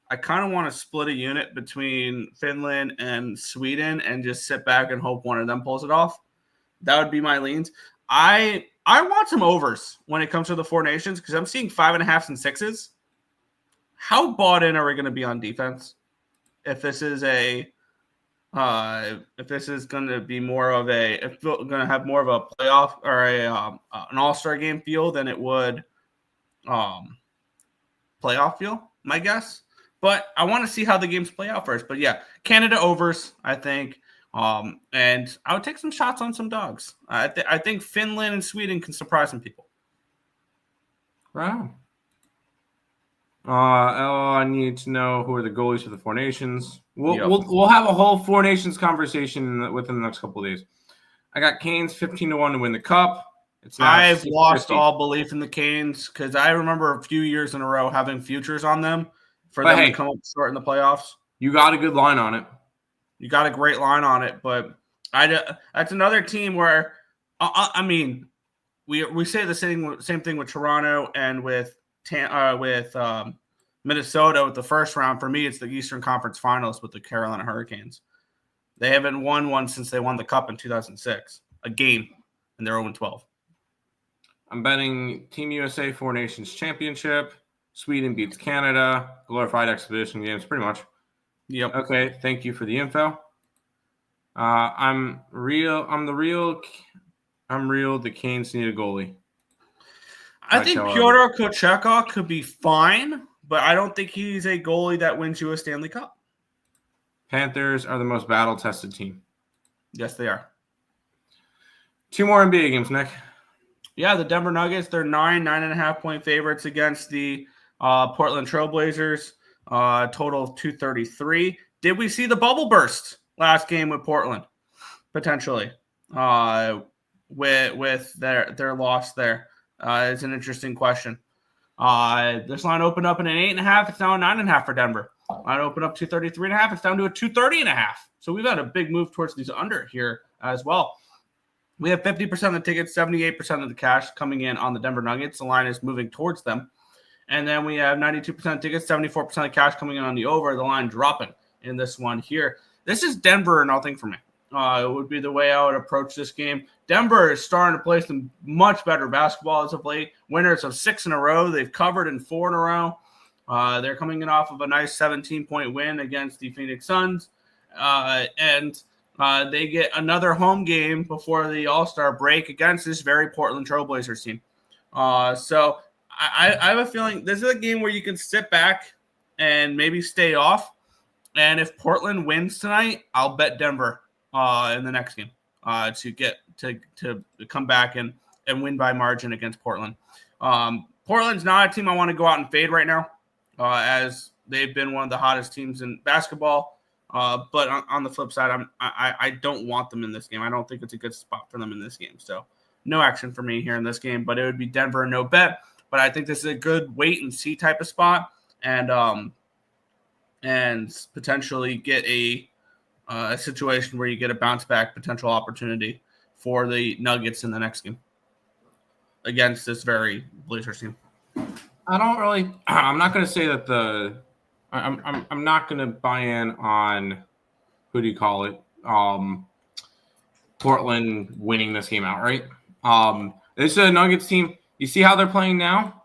I kind of want to split a unit between Finland and Sweden and just sit back and hope one of them pulls it off. That would be my leans. I want some overs when it comes to the Four Nations because I'm seeing 5.5s and 6s. How bought in are we going to be on defense? If this is going to be more of if we're going to have more of a playoff or an all-star game feel than it would playoff feel, my guess. But I want to see how the games play out first. But yeah, Canada overs, I think. And I would take some shots on some Dogs. I think Finland and Sweden can surprise some people. Wow. I need to know who are the goalies for the Four Nations. We'll have a whole Four Nations conversation within the next couple of days. I got Canes 15-1 to win the Cup. I've lost all belief in the Canes because I remember a few years in a row having futures on them for them to come up short in the playoffs. You got a good line on it. You got a great line on it, but that's another team where I mean we say the same thing with Toronto and with Minnesota with the first round. For me, it's the Eastern Conference Finals with the Carolina Hurricanes. They haven't won one since they won the Cup in 2006, a game, and they're 0-12. I'm betting Team USA Four Nations Championship. Sweden beats Canada. Glorified exhibition games, pretty much. Yep. Okay, thank you for the info. I'm real. The Canes need a goalie. I think Pyotr Kochekov could be fine, but I don't think he's a goalie that wins you a Stanley Cup. Panthers are the most battle-tested team. Yes, they are. 2 more NBA games, Nick. Yeah, the Denver Nuggets, they're 9.5-point favorites against the Portland Trailblazers, total of 233. Did we see the bubble burst last game with Portland? Potentially. With their loss there. It's an interesting question. This line opened up in an 8.5. It's now a 9.5 for Denver. Line opened up 233.5. It's down to a 230.5. So we've had a big move towards these under here as well. We have 50% of the tickets, 78% of the cash coming in on the Denver Nuggets. The line is moving towards them. And then we have 92% tickets, 74% of cash coming in on the over, the line dropping in this one here. This is Denver or nothing for me. It would be the way I would approach this game. Denver is starting to play some much better basketball as of late. Winners of 6 in a row. They've covered in 4 in a row. They're coming in off of a nice 17-point win against the Phoenix Suns. And they get another home game before the All-Star break against this very Portland Trailblazers team. So I have a feeling this is a game where you can sit back and maybe stay off. And if Portland wins tonight, I'll bet Denver in the next game to get to come back and win by margin against Portland. Portland's not a team I want to go out and fade right now, as they've been one of the hottest teams in basketball. But on the flip side, I don't want them in this game. I don't think it's a good spot for them in this game. So no action for me here in this game, but it would be Denver no bet. But I think this is a good wait and see type of spot, and potentially get a situation where you get a bounce back potential opportunity for the Nuggets in the next game against this very Blazers team. I'm not going to say that I'm not going to buy in on, who do you call it? Portland winning this game outright. This is a Nuggets team. You see how they're playing now?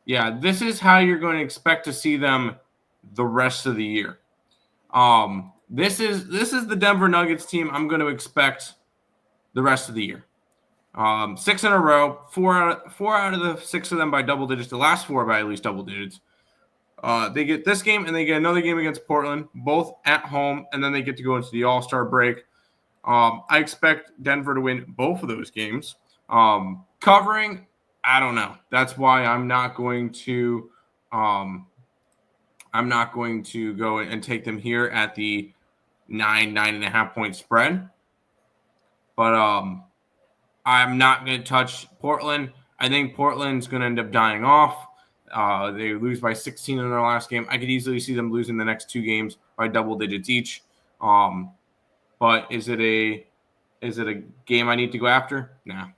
Yeah, this is how you're going to expect to see them the rest of the year. This is the Denver Nuggets team I'm going to expect the rest of the year. 6 in a row, four out of the 6 of them by double digits. The last 4 by at least double digits. They get this game and they get another game against Portland, both at home, and then they get to go into the All-Star break. I expect Denver to win both of those games. Covering, I don't know. That's why I'm not going to go and take them here at the 9.5 point spread. But I'm not going to touch Portland. I think Portland's going to end up dying off. They lose by 16 in their last game. I could easily see them losing the next 2 games by double digits each. But is it a game I need to go after? Nah.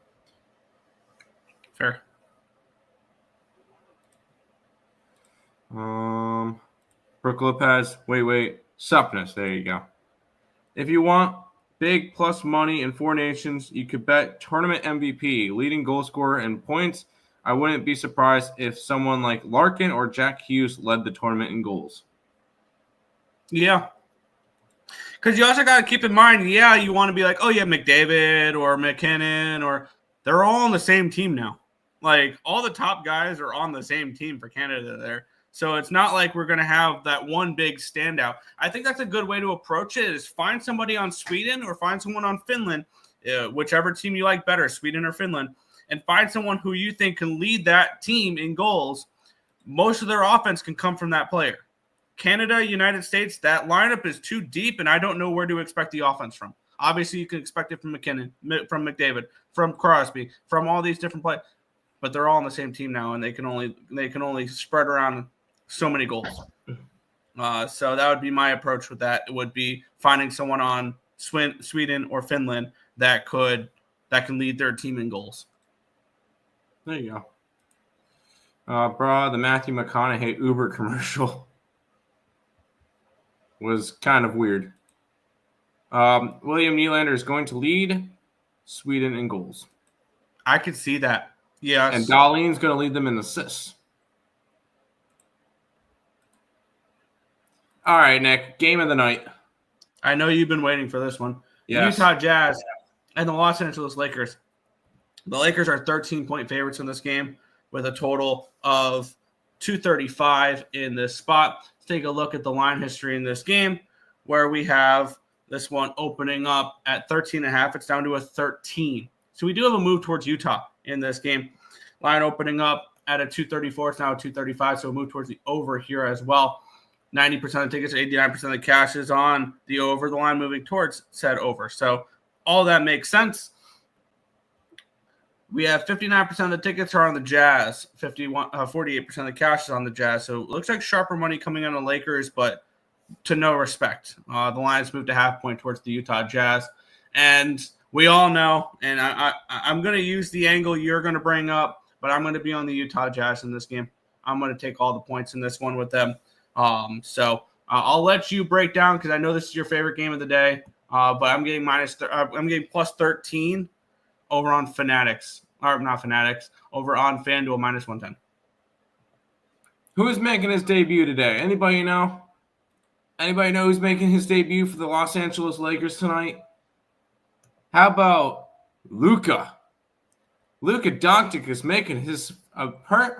Fair. Brook Lopez. Wait. Supness. There you go. If you want big plus money in 4 nations, you could bet tournament MVP, leading goal scorer, and points. I wouldn't be surprised if someone like Larkin or Jack Hughes led the tournament in goals. Yeah. Because you also got to keep in mind, you want to be like, oh, yeah, McDavid or McKinnon, or they're all on the same team now. Like, all the top guys are on the same team for Canada there. So it's not like we're going to have that one big standout. I think that's a good way to approach it, is find somebody on Sweden or find someone on Finland, whichever team you like better, Sweden or Finland, and find someone who you think can lead that team in goals. Most of their offense can come from that player. Canada, United States, that lineup is too deep, and I don't know where to expect the offense from. Obviously, you can expect it from McKinnon, from McDavid, from Crosby, from all these different players, but they're all on the same team now, and they can only spread around so many goals. So that would be my approach with that. It would be finding someone on Sweden or Finland that can lead their team in goals. There you go. The Matthew McConaughey Uber commercial was kind of weird. William Nylander is going to lead Sweden in goals. I could see that. Yes. And Dahlin's going to lead them in assists. All right, Nick. Game of the night. I know you've been waiting for this one. Yes. Utah Jazz and the Los Angeles Lakers. The Lakers are 13-point favorites in this game with a total of 235 in this spot. Let's take a look at the line history in this game, where we have this one opening up at 13.5. It's down to a 13. So we do have a move towards Utah in this game. Line opening up at a 234. It's now a 235, so a move towards the over here as well. 90% of tickets, 89% of the cash is on the over. The line moving towards said over. So all that makes sense. We have 59% of the tickets are on the Jazz. 48% of the cash is on the Jazz. So it looks like sharper money coming on the Lakers, but to no respect. The line's moved a half point towards the Utah Jazz. And we all know, and I'm going to use the angle you're going to bring up, but I'm going to be on the Utah Jazz in this game. I'm going to take all the points in this one with them. So I'll let you break down because I know this is your favorite game of the day. But I'm getting I'm getting plus 13 over on Fanatics, or not Fanatics, over on FanDuel minus 110. Who is making his debut today? Anybody know? Anybody know who's making his debut for the Los Angeles Lakers tonight? How about Luka? Luka Doncic is making his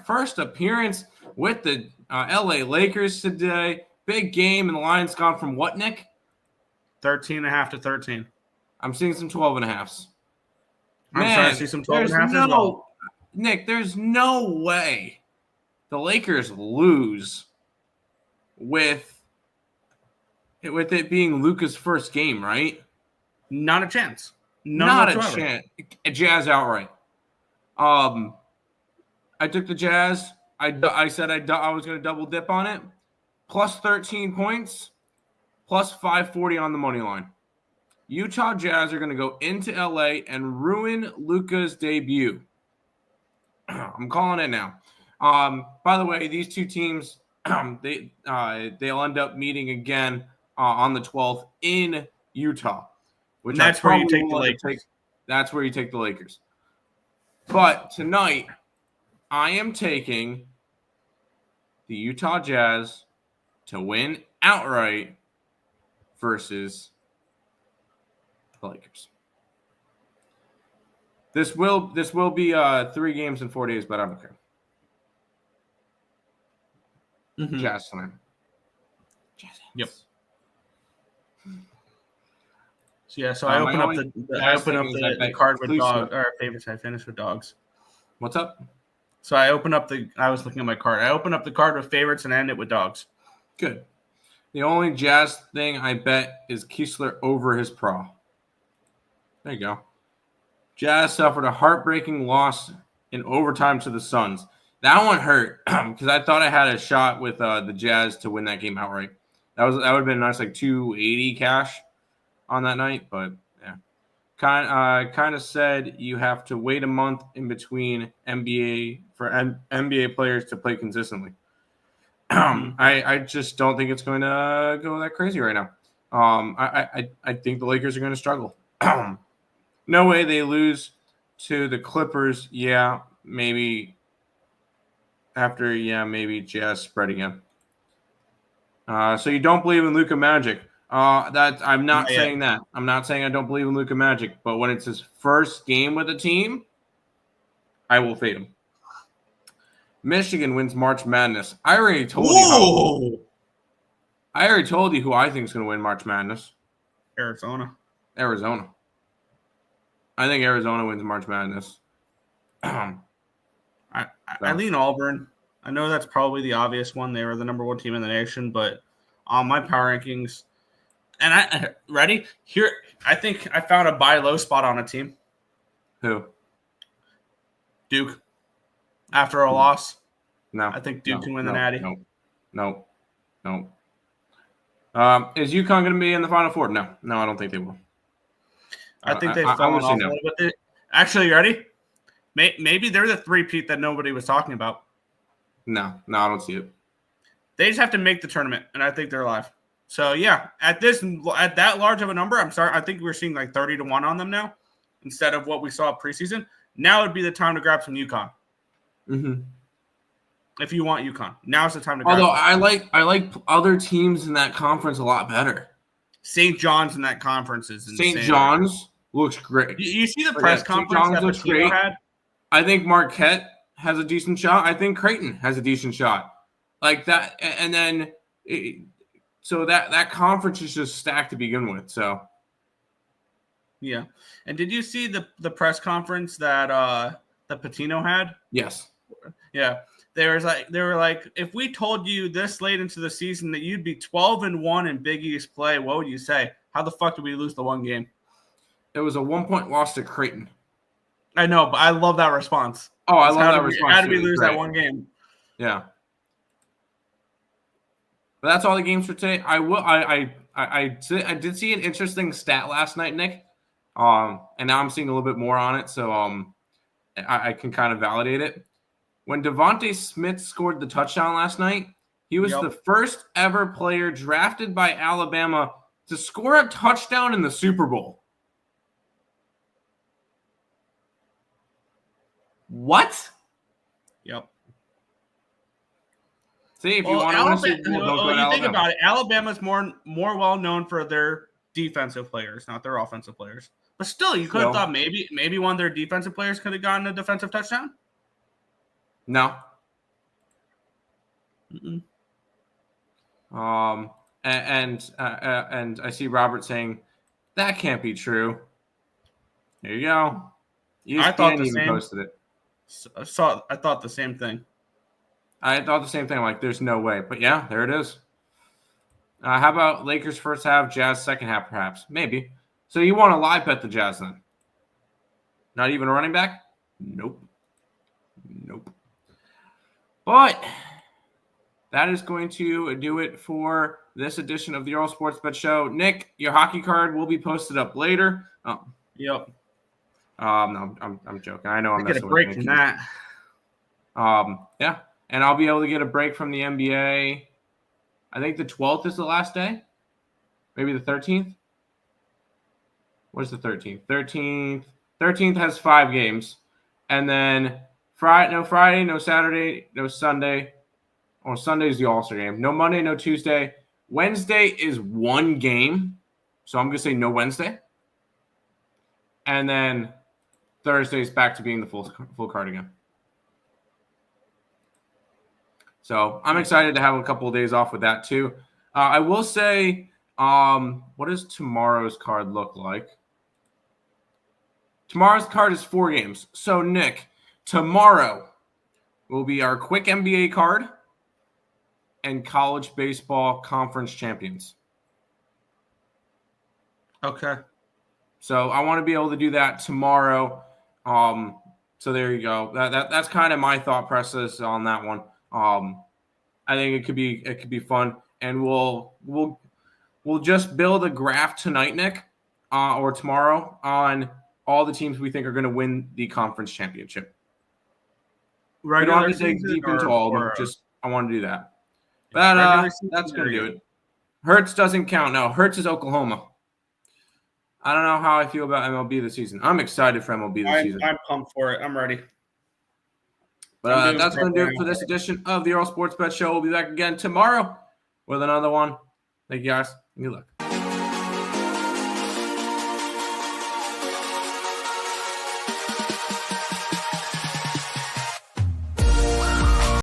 first appearance with the LA Lakers today. Big game, and the line's gone from what, Nick? 13.5 to 13. I'm seeing some 12.5s. I'm starting to see some 12.5 as well. Nick, there's no way the Lakers lose with it being Luka's first game, right? Not a chance. Not a chance. Jazz outright. I took the Jazz. I said I was going to double dip on it. Plus 13 points, plus 540 on the money line. Utah Jazz are going to go into LA and ruin Luka's debut. I'm calling it now. By the way, these two teams, they'll end up meeting again on the 12th in Utah, which that's where you take the Lakers. That's where you take the Lakers. But tonight, I am taking the Utah Jazz to win outright versus the Lakers. This will be 3 games in 4 days, but I'm okay. Mm-hmm. Jazz tonight. Jazz. Yep. So yeah, so I open up the card with dogs. Or favorites. I finished with dogs. What's up? So I was looking at my card. I opened up the card with favorites and end it with dogs. Good. The only Jazz thing I bet is Kiesler over his pro. There you go. Jazz suffered a heartbreaking loss in overtime to the Suns. That one hurt because I thought I had a shot with the Jazz to win that game outright. That would have been nice, like 280 cash on that night. But yeah, kind of said you have to wait a month in between NBA players to play consistently. I just don't think it's going to go that crazy right now. I think the Lakers are going to struggle. No way they lose to the Clippers. Yeah, maybe after, maybe Jazz spread again. So you don't believe in Luka Magic. I'm not saying that. I'm not saying I don't believe in Luka Magic, but when it's his first game with the team, I will fade him. Michigan wins March Madness. I already told you who I think is going to win March Madness. Arizona. I think Arizona wins March Madness. I lean Auburn. I know that's probably the obvious one. They were the number 1 team in the nation, but on my power rankings, and ready here, I think I found a buy low spot on a team. Who? Duke. After a loss, no, I think Duke can win the Natty. No. Is UConn going to be in the Final Four? No, I don't think they will. I think they've fallen off a little bit. Actually, you ready? Maybe they're the 3-peat that nobody was talking about. No, I don't see it. They just have to make the tournament, and I think they're alive. So yeah, at that large of a number, I think we're seeing like 30 to 1 on them now, instead of what we saw preseason. Now would be the time to grab some UConn. Mm-hmm. If you want UConn, now's the time to grab. Although I like other teams in that conference a lot better. St. John's in that conference is insane. St. John's looks great. You see the press conference that looks great. Had? I think Marquette has a decent shot. I think Creighton has a decent shot. Like that, and then so that conference is just stacked to begin with. So yeah. And did you see the press conference that Patino had? Yes. Yeah. They were like, if we told you this late into the season that you'd be 12-1 in Big East play, what would you say? How the fuck did we lose the one game? It was a 1-point loss to Creighton. I know, but I love that response. Oh, I love that response. How did we lose that one game? Yeah. But that's all the games for today. I did see an interesting stat last night, Nick. And now I'm seeing a little bit more on it, so I can kind of validate it. when Devontae Smith scored the touchdown last night, he was the first ever player drafted by Alabama to score a touchdown in the Super Bowl. What? Yep. See, if you want to see Super Bowl, don't go to Alabama. Think about it. Alabama's more well known for their defensive players, not their offensive players. But still, you could have thought maybe one of their defensive players could have gotten a defensive touchdown. No. Mm-mm. And I see Robert saying that can't be true. There you go. I thought the even same. Posted it. I thought the same thing. I thought the same thing. I'm like, there's no way. But yeah, there it is. How about Lakers first half, Jazz second half, perhaps? Maybe. So you want to live bet the Jazz then? Not even a running back? Nope. But that is going to do it for this edition of the Earle Sports Bet Show. Nick, your hockey card will be posted up later. Oh. Yep. No, I'm joking. I know I'm get a break from that. Yeah, and I'll be able to get a break from the NBA. I think the 12th is the last day. Maybe the 13th. What's the 13th? 13th has 5 games, and then Friday, no Saturday, no Sunday. Oh, Sunday's the All-Star game. No Monday, no Tuesday. Wednesday is 1 game, so I'm gonna say no Wednesday, and then Thursday's back to being the full card again. So I'm excited to have a couple of days off with that too. I will say, what does tomorrow's card look like? Tomorrow's card is 4 games. So Nick, tomorrow will be our quick NBA card and college baseball conference champions. Okay. So I want to be able to do that tomorrow. So there you go. That's kind of my thought process on that one. I think it could be fun, and we'll just build a graph tonight, Nick, or tomorrow on all the teams we think are going to win the conference championship. We don't have to dig deep into all of them. Just I want to do that. But that's going to do it. Hertz doesn't count. No, Hertz is Oklahoma. I don't know how I feel about MLB this season. I'm excited for MLB this season. I'm pumped for it. I'm ready. But that's going to do it for this edition of the Earle Sports Bet Show. We'll be back again tomorrow with another one. Thank you guys. Good luck.